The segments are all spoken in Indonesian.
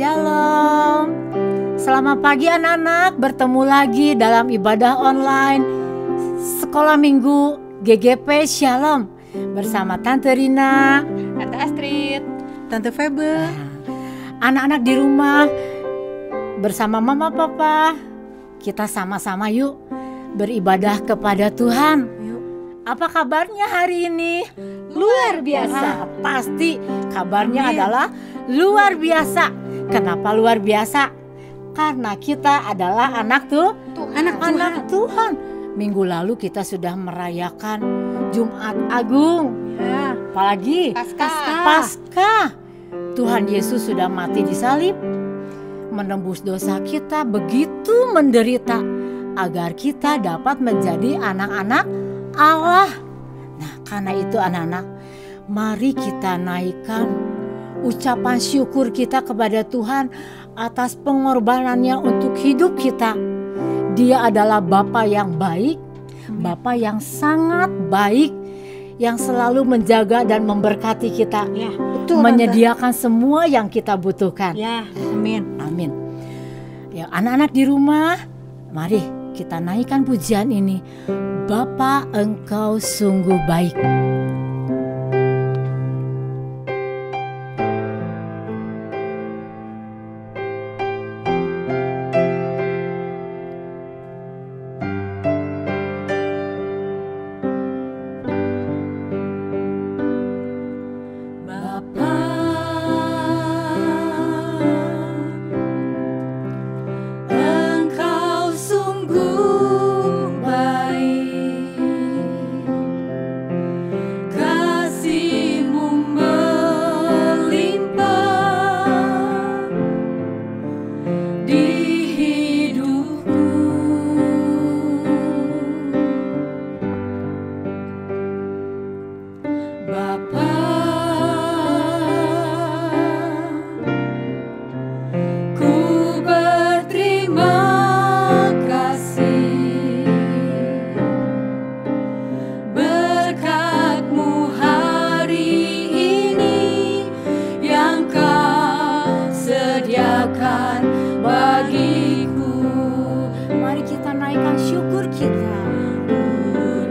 Shalom. Selamat pagi anak-anak, bertemu lagi dalam ibadah online Sekolah Minggu GGP Shalom bersama Tante Rina, Tante Astrid, Tante Febe. Anak-anak di rumah bersama Mama Papa, kita sama-sama yuk beribadah kepada Tuhan. Yuk. Apa kabarnya hari ini? luar biasa. Pasti kabarnya adalah luar biasa. Kenapa luar biasa? Karena kita adalah anak anak Tuhan. Minggu lalu kita sudah merayakan Jumat Agung. Ya. Apalagi Paskah. Tuhan Yesus sudah mati di salib, menembus dosa kita, begitu menderita agar kita dapat menjadi anak-anak Allah. Nah, karena itu anak-anak, mari kita naikkan ucapan syukur kita kepada Tuhan atas pengorbanannya untuk hidup kita. Dia adalah Bapa yang baik, Bapa yang sangat baik, yang selalu menjaga dan memberkati kita, Ya, betul, menyediakan semua yang kita butuhkan. Ya, amin. Amin. Ya, anak-anak di rumah, mari kita naikkan pujian ini. Bapa, Engkau sungguh baik.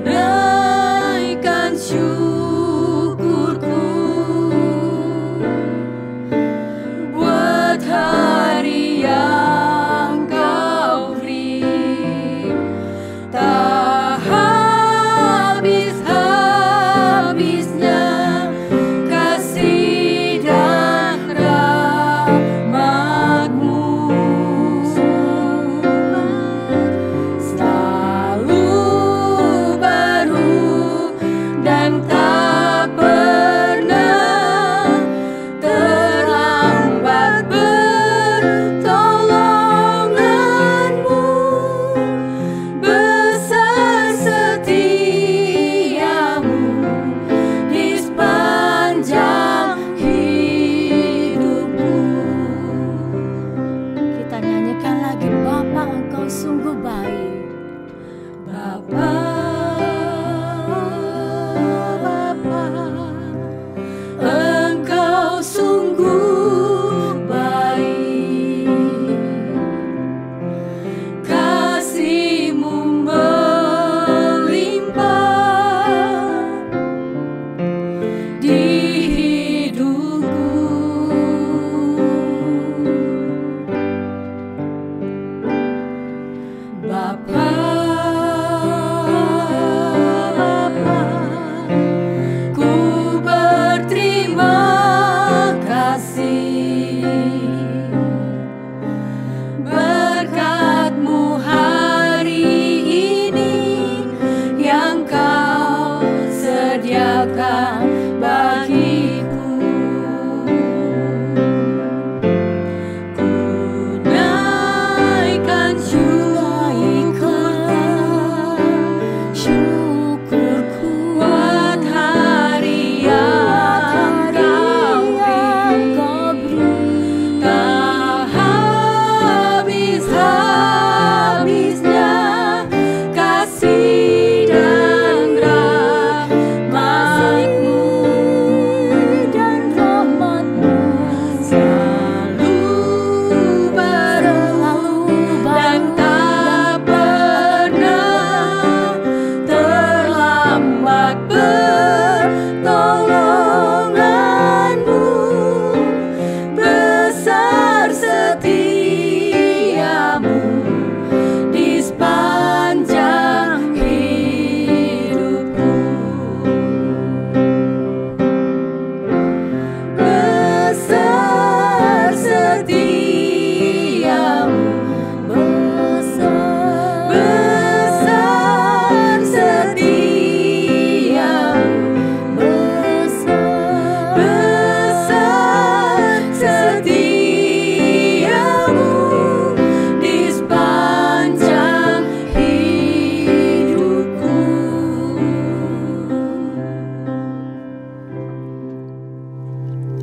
Naikkan syukurku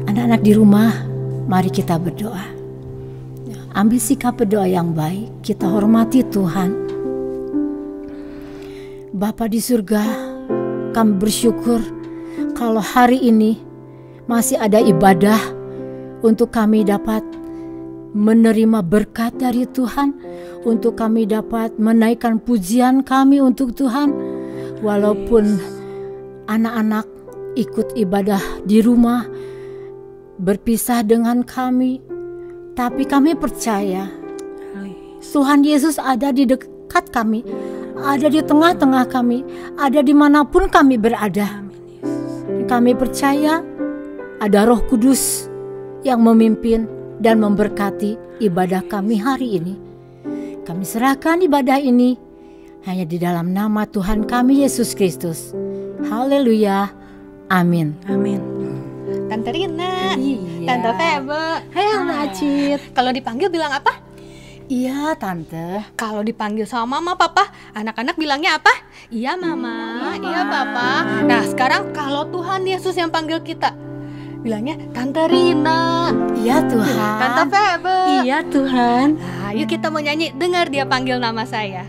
Anak-anak di rumah, mari kita berdoa. Ambil sikap berdoa yang baik, kita hormati Tuhan. Bapa di surga, kami bersyukur kalau hari ini masih ada ibadah untuk kami dapat menerima berkat dari Tuhan, untuk kami dapat menaikkan pujian kami untuk Tuhan. Walaupun anak-anak ikut ibadah di rumah, berpisah dengan kami, tapi kami percaya Tuhan Yesus ada di dekat kami, ada di tengah-tengah kami, ada dimanapun kami berada. Kami percaya ada Roh Kudus yang memimpin dan memberkati ibadah kami hari ini. Kami serahkan ibadah ini hanya di dalam nama Tuhan kami Yesus Kristus. Haleluya. Amin. Amin. Tante Rina, Iya. Tante Febe. Hai Anak Acit. Kalau dipanggil bilang apa? Iya Tante. Kalau dipanggil sama Mama, Papa, anak-anak bilangnya apa? Iya Mama, iya Papa. Nah sekarang kalau Tuhan Yesus yang panggil kita, bilangnya Tante Rina, Iya Tuhan. Tante Febe. Iya Tuhan. Nah, yuk kita mau nyanyi, dengar dia panggil nama saya.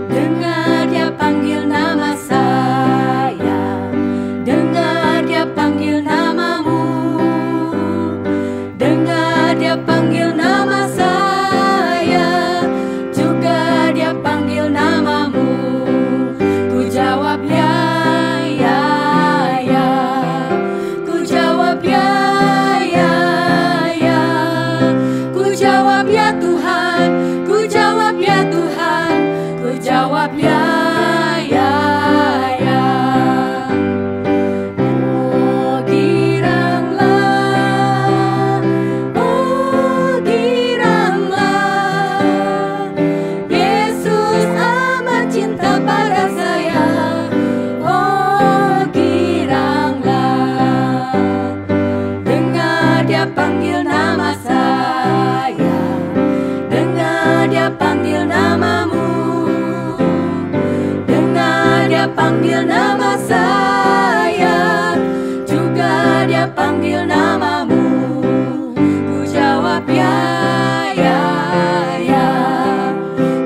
Dengar dia panggil nama saya, dengar dia panggil namamu, dengar dia panggil nama saya, juga dia panggil namamu. Ku jawab ya, ya, ya. Ku jawab ya, ya, ya. Ku jawab ya Tuhan, ku jawab ya Tuhan. Ku jawab ya, ya, ya. Oh giranglah, Yesus amat cinta pada saya. Oh giranglah, dengar dia panggil nama saya, dengar dia panggil namamu. Dia panggil nama saya, juga dia panggil namamu. Ku jawab ya, ya, ya.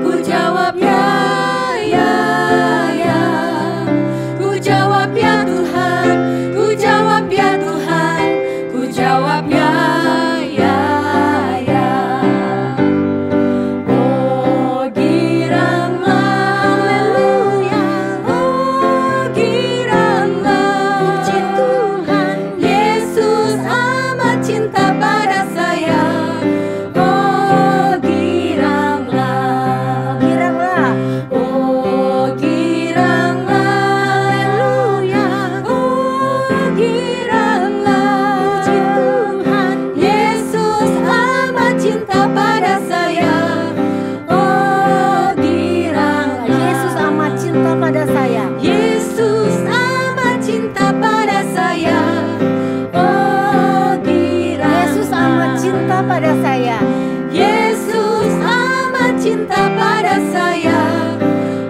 Ku jawab ya, ya, ya. Ku jawab ya Tuhan, ku jawab ya Tuhan. Ku jawab ya, ya, ya. Oh giranglah, haleluya. Oh giranglah, puji Tuhan. Yesus amat cinta pada saya. Oh giranglah, giranglah. Oh giranglah, haleluya. Oh giranglah, puji Tuhan. Yesus amat cinta pada saya. Oh giranglah, Yesus amat cinta pada saya. Yesus amat cinta pada saya. Oh giranglah, Yesus amat cinta pada saya. Yesus amat cinta pada saya.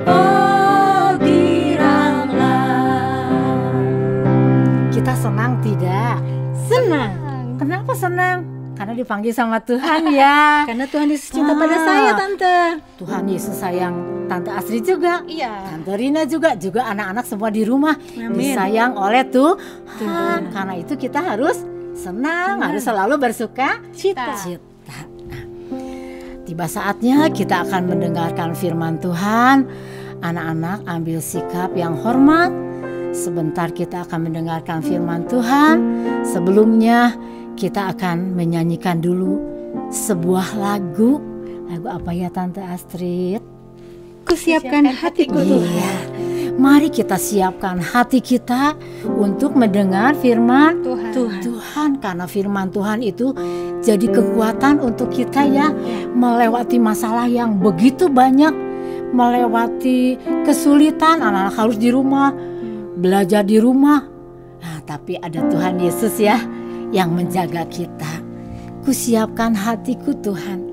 Oh giranglah. Kita senang tidak? Senang Kenapa senang? Karena dipanggil sama Tuhan ya. karena Tuhan Yesus cinta pada saya, Tante. Tuhan Yesus sayang Tante Astrid juga. Iya. Tante Rina juga anak-anak semua di rumah Amin. disayang oleh Tuhan. Karena itu kita harus senang, harus selalu bersuka Cita. cita. Nah, tiba saatnya kita akan mendengarkan firman Tuhan. Anak-anak ambil sikap yang hormat. Sebentar kita akan mendengarkan firman Tuhan. Sebelumnya kita akan menyanyikan dulu sebuah lagu. Lagu apa ya Tante Astrid? Ku siapkan hatiku Tuhan. Iya. Mari kita siapkan hati kita untuk mendengar firman Tuhan. Karena firman Tuhan itu jadi kekuatan untuk kita ya, melewati masalah yang begitu banyak, melewati kesulitan. Anak-anak harus di rumah, belajar di rumah. Nah, tapi ada Tuhan Yesus ya yang menjaga kita. Ku siapkan hatiku Tuhan.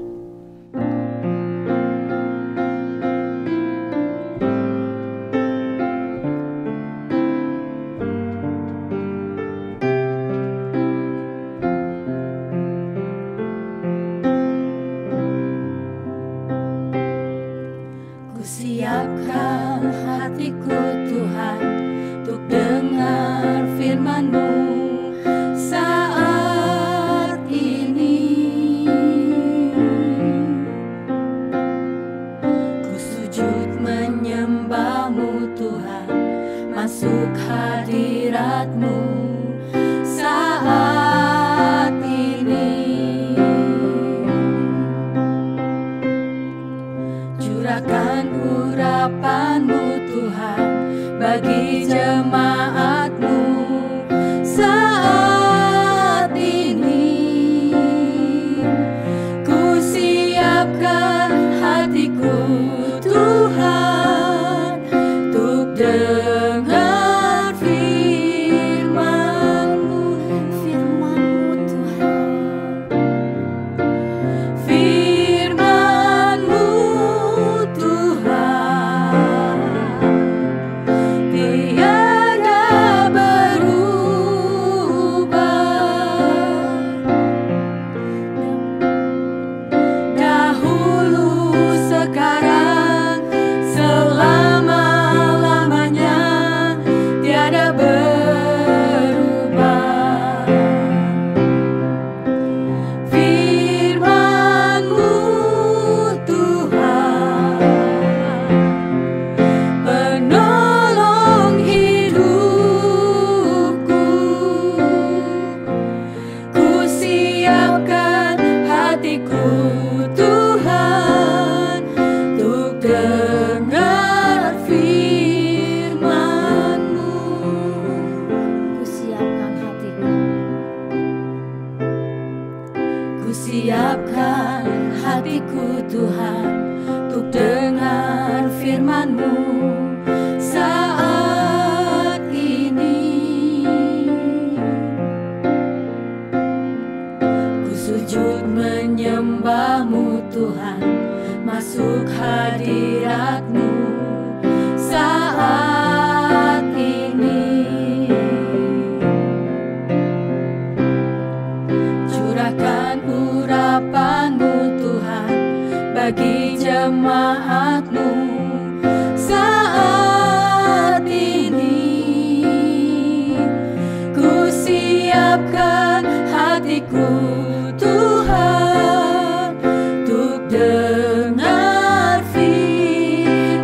Curahkan urapan-Mu Tuhan bagi jemaat-Mu saat ini. Ku siapkan hatiku Tuhan untuk dengar firman-Mu, Firman-Mu Tuhan. firman-Mu Tuhan tiada berubah. Dahulu, sekarang, selama-lamanya tiada berubah. Firman-Mu Tuhan, penolong hidupku. Ku siapkan hatiku Tuhan untuk dengar firman-Mu. Ku siapkan hatiku. Ku siapkan hatiku Tuhan untuk dengar firman-Mu saat ini. Ku sujud menyembah-Mu Tuhan, masuk hadirat-Mu saat ini. Curahkan urapan-Mu Tuhan bagi jemaat-Mu saat ini. Ku siapkan hatiku Tuhan untuk dengar firman-Mu.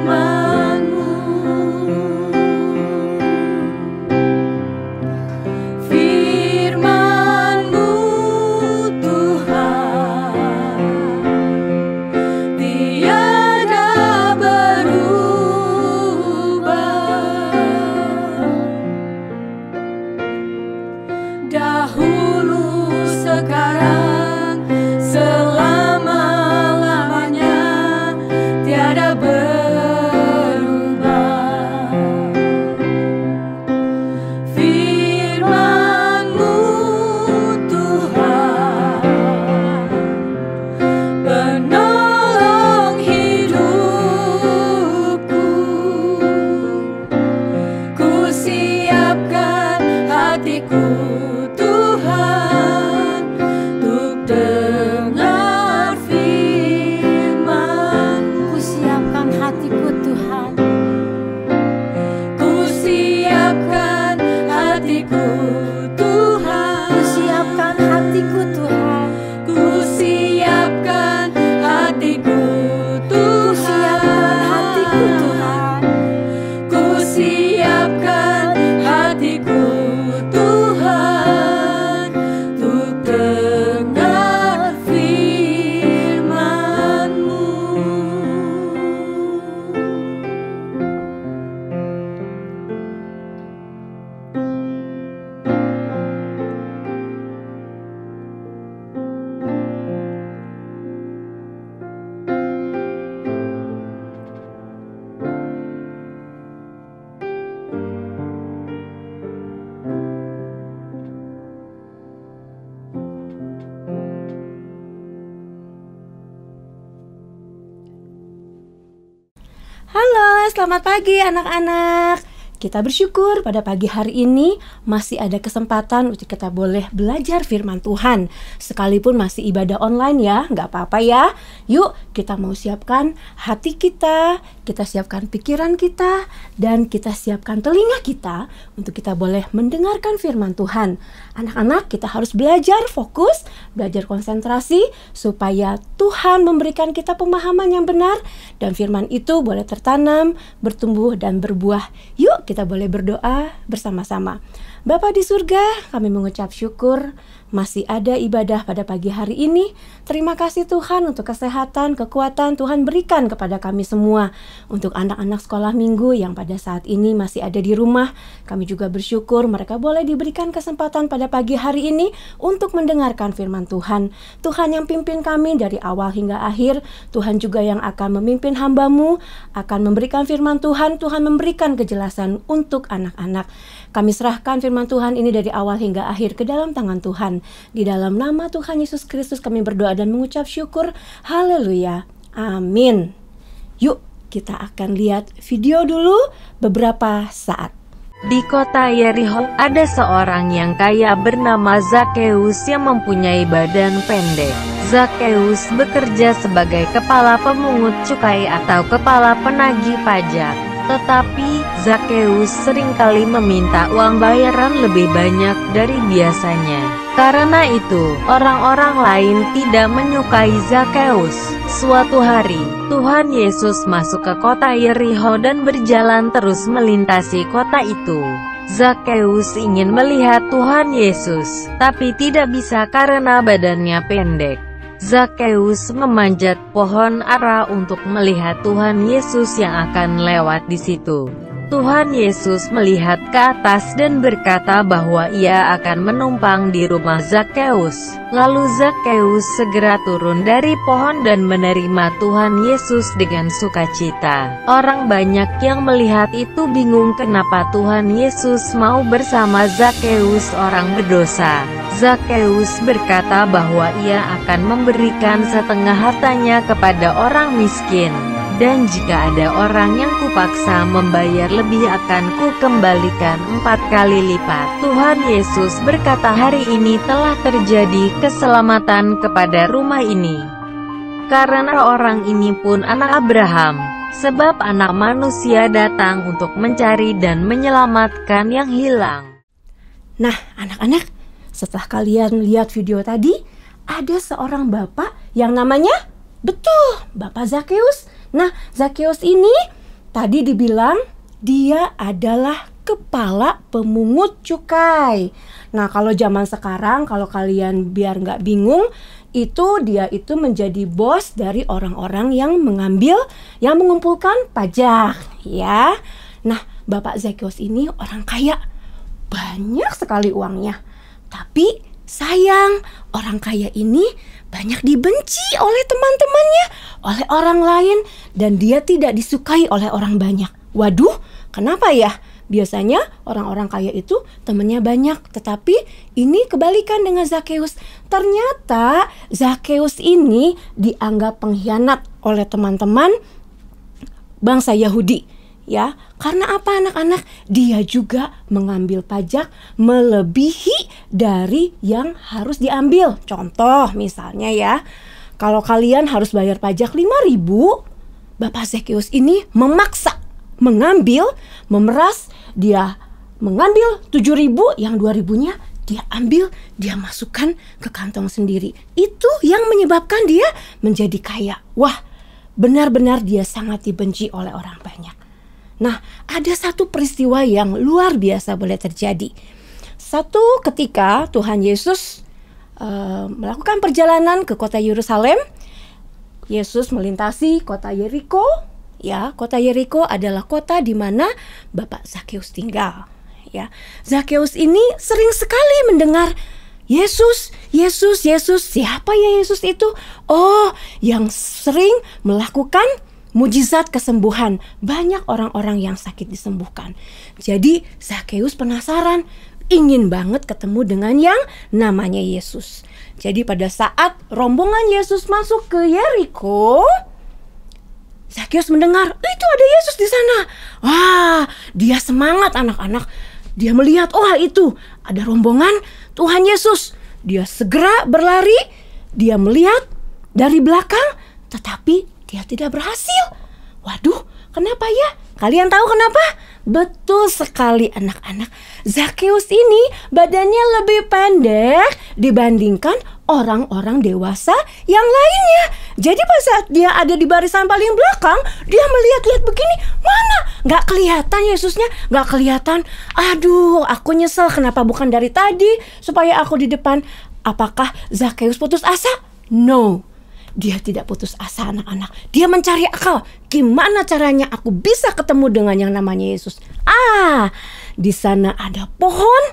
Firman-Mu Tuhan tiada berubah. Dahulu, sekarang, selama-lamanya tiada berubah. Firman-Mu Tuhan, penolong hidupku. Ku siapkan hatiku Tuhan untuk dengar firman-Mu. Ku siapkan hatiku Tuhan. Ku siapkan hatiku Tuhan. Ku siapkan hatiku Tuhan. Ku siapkan hatiku Ku siapkan Tuhan. hatiku Tuhan. Ku siapkan hatiku Tuhan untuk dengar firman-Mu. Halo, selamat pagi anak-anak. Kita bersyukur pada pagi hari ini masih ada kesempatan untuk kita boleh belajar firman Tuhan. Sekalipun masih ibadah online ya, nggak apa-apa ya. Yuk kita mau siapkan hati kita siapkan pikiran kita, dan kita siapkan telinga kita untuk kita boleh mendengarkan firman Tuhan. Anak-anak, kita harus belajar fokus, belajar konsentrasi supaya Tuhan memberikan kita pemahaman yang benar dan firman itu boleh tertanam, bertumbuh dan berbuah. Yuk kita boleh berdoa bersama-sama. Bapa di surga, kami mengucap syukur masih ada ibadah pada pagi hari ini. Terima kasih Tuhan untuk kesehatan, kekuatan Tuhan berikan kepada kami semua. Untuk anak-anak sekolah minggu yang pada saat ini masih ada di rumah, kami juga bersyukur mereka boleh diberikan kesempatan pada pagi hari ini untuk mendengarkan firman Tuhan. Tuhan yang pimpin kami dari awal hingga akhir. Tuhan juga yang akan memimpin hamba-Mu, akan memberikan firman Tuhan. Tuhan memberikan kejelasan untuk anak-anak. Kami serahkan firman Tuhan ini dari awal hingga akhir ke dalam tangan Tuhan. Di dalam nama Tuhan Yesus Kristus kami berdoa dan mengucap syukur. Haleluya. Amin. Yuk kita akan lihat video dulu beberapa saat. Di kota Yerikho ada seorang yang kaya bernama Zakheus yang mempunyai badan pendek. Zakheus bekerja sebagai kepala pemungut cukai atau kepala penagih pajak. Tetapi Zakheus seringkali meminta uang bayaran lebih banyak dari biasanya. Karena itu, orang-orang lain tidak menyukai Zakheus. Suatu hari, Tuhan Yesus masuk ke kota Yerikho dan berjalan terus melintasi kota itu. Zakheus ingin melihat Tuhan Yesus, tapi tidak bisa karena badannya pendek. Zakheus memanjat pohon ara untuk melihat Tuhan Yesus yang akan lewat di situ. Tuhan Yesus melihat ke atas dan berkata bahwa ia akan menumpang di rumah Zakheus. Lalu Zakheus segera turun dari pohon dan menerima Tuhan Yesus dengan sukacita. Orang banyak yang melihat itu bingung kenapa Tuhan Yesus mau bersama Zakheus, orang berdosa. Zakheus berkata bahwa ia akan memberikan setengah hartanya kepada orang miskin. Dan jika ada orang yang kupaksa membayar lebih akan kukembalikan 4 kali lipat. Tuhan Yesus berkata hari ini telah terjadi keselamatan kepada rumah ini. Karena orang ini pun anak Abraham. Sebab anak manusia datang untuk mencari dan menyelamatkan yang hilang. Nah anak-anak, setelah kalian lihat video tadi, ada seorang bapak yang namanya, betul, Bapak Zakheus. Nah, Zakheus ini tadi dibilang dia adalah kepala pemungut cukai. Nah, kalau zaman sekarang, kalau kalian biar nggak bingung, dia itu menjadi bos dari orang-orang yang mengumpulkan pajak, ya. Nah, Bapak Zakheus ini orang kaya, banyak sekali uangnya. Tapi sayang, orang kaya ini banyak dibenci oleh teman-temannya, oleh orang lain, dan dia tidak disukai oleh orang banyak. Waduh, kenapa ya? Biasanya orang-orang kaya itu temannya banyak, tetapi ini kebalikan dengan Zakheus. Ternyata Zakheus ini dianggap pengkhianat oleh teman-teman bangsa Yahudi. Ya, karena apa anak-anak? Dia juga mengambil pajak melebihi dari yang harus diambil. Contoh misalnya ya, kalau kalian harus bayar pajak 5.000, Bapak Zakheus ini memaksa mengambil, memeras, dia mengambil 7.000, yang 2.000-nya dia ambil, dia masukkan ke kantong sendiri. Itu yang menyebabkan dia menjadi kaya. Wah, benar-benar dia sangat dibenci oleh orang banyak. Nah, ada satu peristiwa yang luar biasa boleh terjadi. Satu ketika Tuhan Yesus melakukan perjalanan ke kota Yerusalem. Yesus melintasi kota Yerikho. Ya, kota Yerikho adalah kota di mana Bapak Zakheus tinggal. Ya, Zakheus ini sering sekali mendengar Yesus, Yesus, Yesus. Siapa ya Yesus itu? Oh, yang sering melakukan mujizat kesembuhan. Banyak orang-orang yang sakit disembuhkan. Jadi Zakheus penasaran, ingin banget ketemu dengan yang namanya Yesus. Jadi pada saat rombongan Yesus masuk ke Yerikho, Zakheus mendengar, itu ada Yesus di sana. Wah, dia semangat anak-anak. Dia melihat, oh itu ada rombongan Tuhan Yesus. Dia segera berlari, dia melihat dari belakang, tetapi dia tidak berhasil. Waduh, kenapa ya? Kalian tahu kenapa? Betul sekali anak-anak. Zakheus ini badannya lebih pendek dibandingkan orang-orang dewasa yang lainnya. Jadi pas saat dia ada di barisan paling belakang, dia melihat-lihat begini, mana? Gak kelihatan Yesusnya, gak kelihatan. Aduh, aku nyesel kenapa bukan dari tadi supaya aku di depan. Apakah Zakheus putus asa? No, dia tidak putus asa anak-anak. Dia mencari akal, gimana caranya aku bisa ketemu dengan yang namanya Yesus. Di sana ada pohon,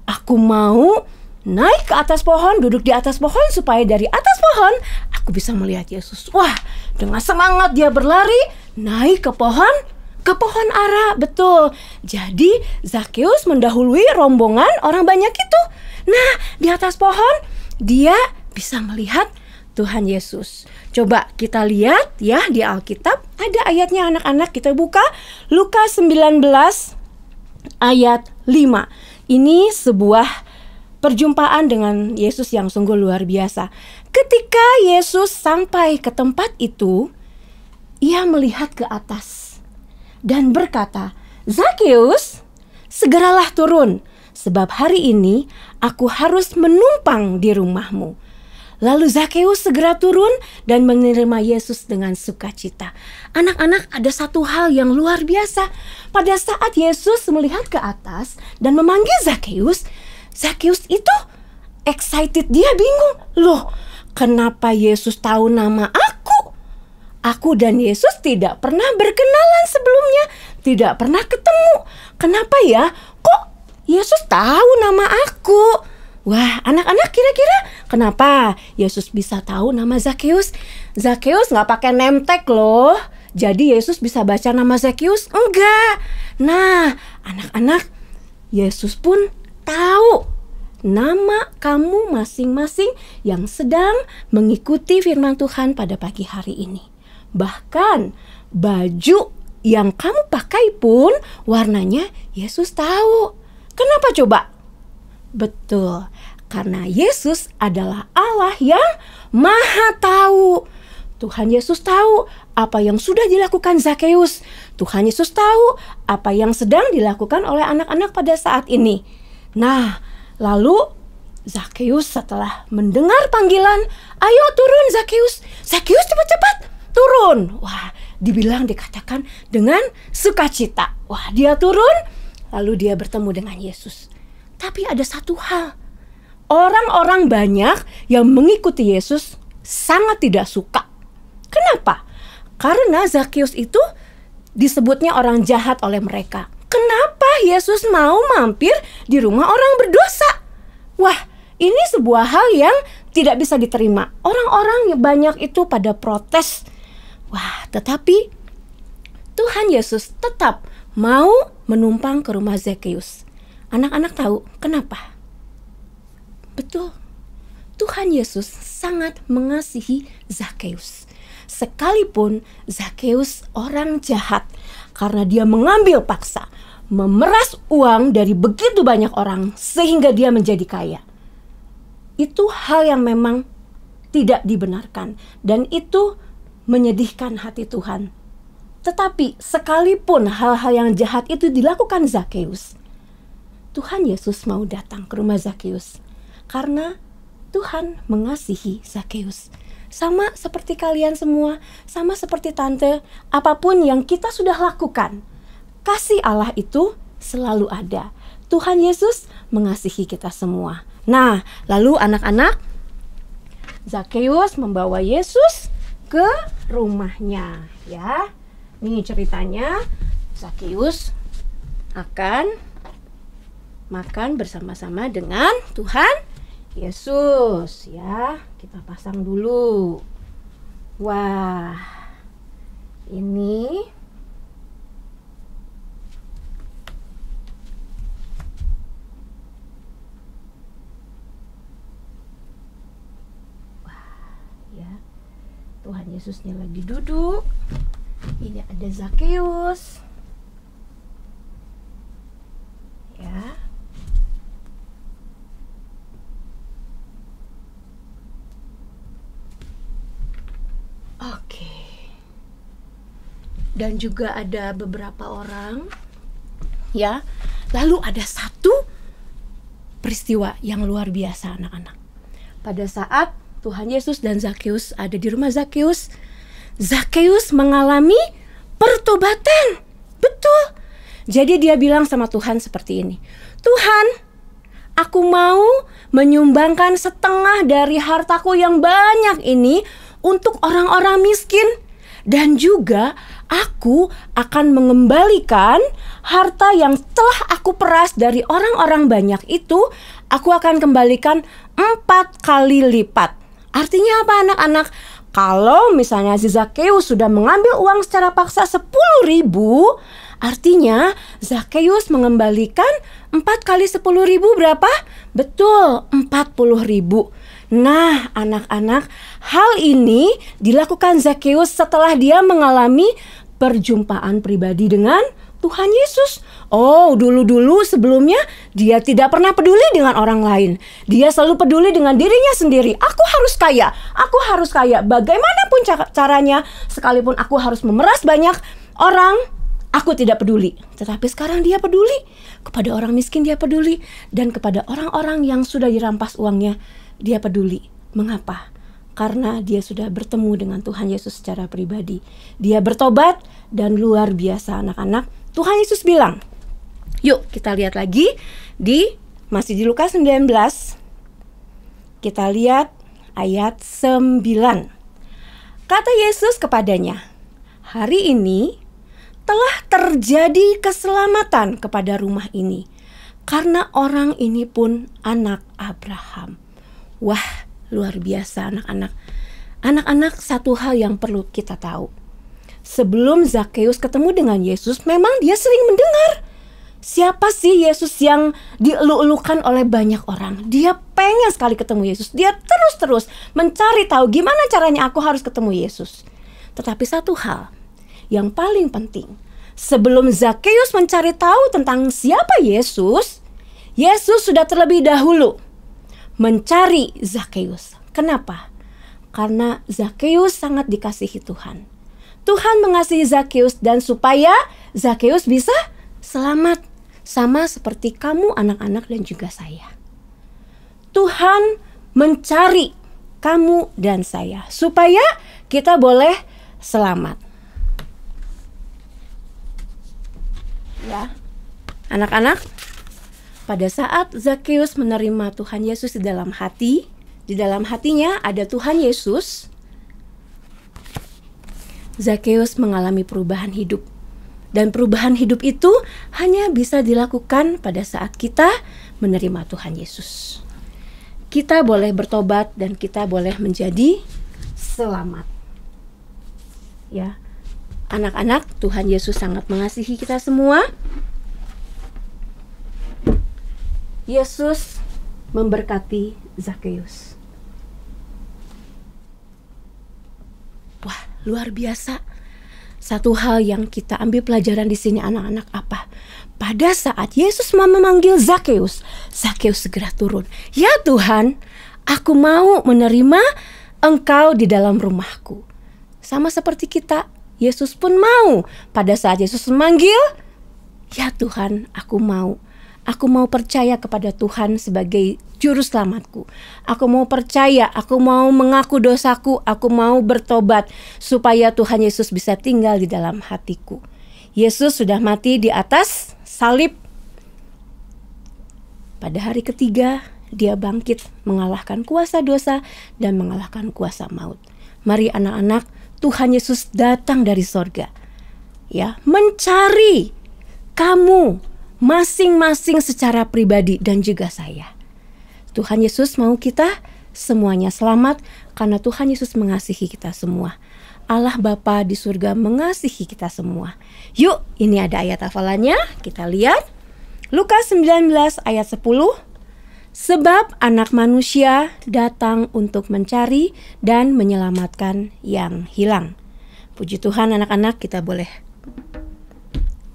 aku mau naik ke atas pohon, duduk di atas pohon supaya dari atas pohon aku bisa melihat Yesus. Wah, dengan semangat dia berlari, naik ke pohon ara, betul. Jadi Zakheus mendahului rombongan orang banyak itu. Nah, di atas pohon dia bisa melihat Tuhan Yesus. Coba kita lihat ya di Alkitab, ada ayatnya anak-anak, kita buka Lukas 19 ayat 5. Ini sebuah perjumpaan dengan Yesus yang sungguh luar biasa. Ketika Yesus sampai ke tempat itu, ia melihat ke atas dan berkata, "Zakheus, segeralah turun, sebab hari ini aku harus menumpang di rumahmu." Lalu Zakheus segera turun dan menerima Yesus dengan sukacita. Anak-anak, ada satu hal yang luar biasa. Pada saat Yesus melihat ke atas dan memanggil Zakheus, Zakheus itu excited, dia bingung. Loh, kenapa Yesus tahu nama aku? Aku dan Yesus tidak pernah berkenalan sebelumnya, tidak pernah ketemu. Kenapa ya? Kok Yesus tahu nama aku? Wah, anak-anak, kira-kira kenapa Yesus bisa tahu nama Zakheus? Zakheus nggak pakai name tag loh. Jadi Yesus bisa baca nama Zakheus? Enggak. Nah, anak-anak, Yesus pun tahu nama kamu masing-masing yang sedang mengikuti firman Tuhan pada pagi hari ini. Bahkan baju yang kamu pakai pun warnanya Yesus tahu. Kenapa coba? Betul, karena Yesus adalah Allah yang Maha Tahu. Tuhan Yesus tahu apa yang sudah dilakukan Zakheus. Tuhan Yesus tahu apa yang sedang dilakukan oleh anak-anak pada saat ini. Nah, lalu Zakheus setelah mendengar panggilan, "Ayo turun Zakheus, Zakheus cepat-cepat turun." Wah, dikatakan dengan sukacita. Wah, dia turun, lalu dia bertemu dengan Yesus. Tapi ada satu hal, orang-orang banyak yang mengikuti Yesus sangat tidak suka. Kenapa? Karena Zakheus itu disebutnya orang jahat oleh mereka. Kenapa Yesus mau mampir di rumah orang berdosa? Wah, ini sebuah hal yang tidak bisa diterima. Orang-orang banyak itu pada protes. Wah, tetapi Tuhan Yesus tetap mau menumpang ke rumah Zakheus. Anak-anak tahu kenapa? Betul, Tuhan Yesus sangat mengasihi Zakheus. Sekalipun Zakheus orang jahat, karena dia mengambil paksa, memeras uang dari begitu banyak orang sehingga dia menjadi kaya. Itu hal yang memang tidak dibenarkan dan itu menyedihkan hati Tuhan. Tetapi sekalipun hal-hal yang jahat itu dilakukan Zakheus, Tuhan Yesus mau datang ke rumah Zakheus karena Tuhan mengasihi Zakheus. Sama seperti kalian semua, sama seperti tante, apapun yang kita sudah lakukan, kasih Allah itu selalu ada. Tuhan Yesus mengasihi kita semua. Nah, lalu anak-anak, Zakheus membawa Yesus ke rumahnya, ya. Ini ceritanya, Zakheus akan makan bersama-sama dengan Tuhan Yesus, ya. Kita pasang dulu. Wah, ini Tuhan Yesusnya lagi duduk. Ini ada Zakheus. Ya. Oke. Dan juga ada beberapa orang. Ya. Lalu ada satu peristiwa yang luar biasa, anak-anak. Pada saat Tuhan Yesus dan Zakheus ada di rumah Zakheus, Zakheus mengalami pertobatan. Betul. Jadi dia bilang sama Tuhan seperti ini, "Tuhan, aku mau menyumbangkan setengah dari hartaku yang banyak ini untuk orang-orang miskin. Dan juga aku akan mengembalikan harta yang telah aku peras dari orang-orang banyak itu, aku akan kembalikan 4 kali lipat. Artinya apa anak-anak? Kalau misalnya si Zakeus sudah mengambil uang secara paksa 10.000, artinya Zakeus mengembalikan 4 kali 10.000 berapa? Betul, 40.000. Nah, anak-anak, hal ini dilakukan Zakeus setelah dia mengalami perjumpaan pribadi dengan Tuhan Yesus. Oh, dulu-dulu sebelumnya dia tidak pernah peduli dengan orang lain. Dia selalu peduli dengan dirinya sendiri. Aku harus kaya, aku harus kaya. Bagaimanapun caranya, sekalipun aku harus memeras banyak orang, aku tidak peduli. Tetapi sekarang dia peduli. Kepada orang miskin dia peduli. Dan kepada orang-orang yang sudah dirampas uangnya, dia peduli. Mengapa? Karena dia sudah bertemu dengan Tuhan Yesus secara pribadi. Dia bertobat dan luar biasa anak-anak. Tuhan Yesus bilang, yuk kita lihat lagi masih di Lukas 19. Kita lihat ayat 9. Kata Yesus kepadanya, hari ini telah terjadi keselamatan kepada rumah ini, karena orang ini pun anak Abraham. Wah, luar biasa anak-anak. Anak-anak, satu hal yang perlu kita tahu. Sebelum Zakeus ketemu dengan Yesus, memang dia sering mendengar. Siapa sih Yesus yang dielu-elukan oleh banyak orang? Dia pengen sekali ketemu Yesus. Dia terus-terus mencari tahu gimana caranya aku harus ketemu Yesus. Tetapi satu hal yang paling penting, sebelum Zakeus mencari tahu tentang siapa Yesus, Yesus sudah terlebih dahulu mencari Zakeus. Kenapa? Karena Zakeus sangat dikasihi Tuhan. Tuhan mengasihi Zakeus dan supaya Zakeus bisa selamat. Sama seperti kamu anak-anak dan juga saya. Tuhan mencari kamu dan saya supaya kita boleh selamat. Ya, anak-anak, pada saat Zakeus menerima Tuhan Yesus di dalam hati, di dalam hatinya ada Tuhan Yesus, Zakeus mengalami perubahan hidup. Dan perubahan hidup itu hanya bisa dilakukan pada saat kita menerima Tuhan Yesus. Kita boleh bertobat dan kita boleh menjadi selamat. Ya, anak-anak, Tuhan Yesus sangat mengasihi kita semua. Yesus memberkati Zakeus. Wah, luar biasa. Satu hal yang kita ambil pelajaran di sini anak-anak apa? Pada saat Yesus mau memanggil Zakeus, Zakeus segera turun. Ya Tuhan, aku mau menerima Engkau di dalam rumahku. Sama seperti kita, Yesus pun mau. Pada saat Yesus memanggil, ya Tuhan, aku mau. Aku mau percaya kepada Tuhan sebagai juru selamatku. Aku mau percaya, aku mau mengaku dosaku, aku mau bertobat supaya Tuhan Yesus bisa tinggal di dalam hatiku. Yesus sudah mati di atas salib. Pada hari ketiga, dia bangkit mengalahkan kuasa dosa dan mengalahkan kuasa maut. Mari anak-anak, Tuhan Yesus datang dari sorga, ya, mencari kamu masing-masing secara pribadi dan juga saya. Tuhan Yesus mau kita semuanya selamat karena Tuhan Yesus mengasihi kita semua. Allah Bapa di surga mengasihi kita semua. Yuk, ini ada ayat hafalannya, kita lihat. Lukas 19 ayat 10. Sebab anak manusia datang untuk mencari dan menyelamatkan yang hilang. Puji Tuhan anak-anak, kita boleh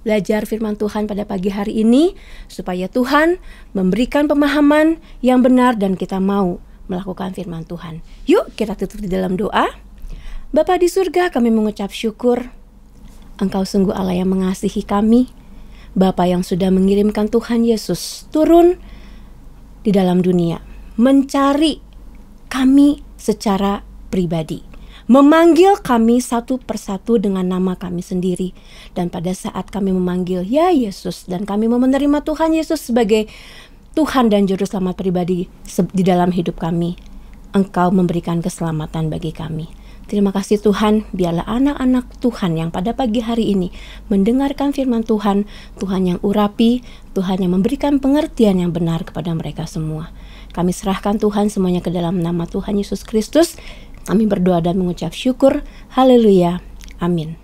belajar firman Tuhan pada pagi hari ini supaya Tuhan memberikan pemahaman yang benar dan kita mau melakukan firman Tuhan. Yuk kita tutup di dalam doa. Bapa di surga, kami mengucap syukur. Engkau sungguh Allah yang mengasihi kami. Bapa yang sudah mengirimkan Tuhan Yesus turun di dalam dunia, mencari kami secara pribadi, memanggil kami satu persatu dengan nama kami sendiri. Dan pada saat kami memanggil ya Yesus dan kami mau menerima Tuhan Yesus sebagai Tuhan dan Juru Selamat pribadi di dalam hidup kami. Engkau memberikan keselamatan bagi kami. Terima kasih Tuhan, biarlah anak-anak Tuhan yang pada pagi hari ini mendengarkan firman Tuhan, Tuhan yang urapi, Tuhan yang memberikan pengertian yang benar kepada mereka semua. Kami serahkan Tuhan semuanya ke dalam nama Tuhan Yesus Kristus. Kami berdoa dan mengucap syukur. Haleluya. Amin.